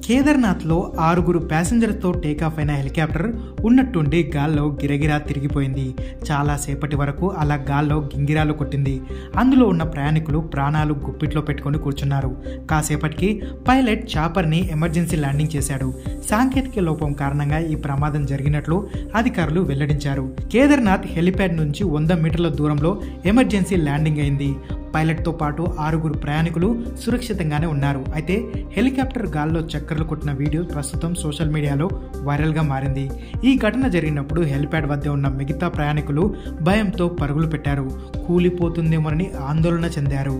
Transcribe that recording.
కేదార్నాథ్లో 6 ప్యాసింజర్తో takeoff అయిన helicopter ఉన్నట్టుండి గాల్లో గిరగిరా తిరిగిపోయింది. చాలా సేపటి వరకు అలా గాల్లో గింగిరాలు కొట్టింది. అందులో ఉన్న ప్రయాణికులు ప్రాణాలు గుప్పిట్లో పెట్టుకుని కూర్చున్నారు. కాసేపటికి పైలట్ చాపర్ని ఎమర్జెన్సీ ల్యాండింగ్ చేశాడు. సాంకేతిక లోపం కారణంగా ఈ ప్రమాదం జరిగినట్లు అధికారులు వెల్లడించారు. కేదార్నాథ్ హెలిప్యాడ్ నుంచి 100 మీటర్ల దూరంలో ఎమర్జెన్సీ ల్యాండింగ్ అయింది. పైలట్తో పాటు 6 ప్రయాణికులు సురక్షితంగానే ఉన్నారు. అయితే హెలికాప్టర్ గాల్లో చక్కర్లు కొట్టిన వీడియో ప్రస్తుతం సోషల్ మీడియాలో వైరల్గా మారింది. ఈ ఘటన జరిగినప్పుడు హెలిప్యాడ్ వద్ద ఉన్న మిగతా ప్రయాణికులు భయంతో పరుగులు పెట్టారు. కూలిపోతుందేమోనని ఆందోళన చెందారు.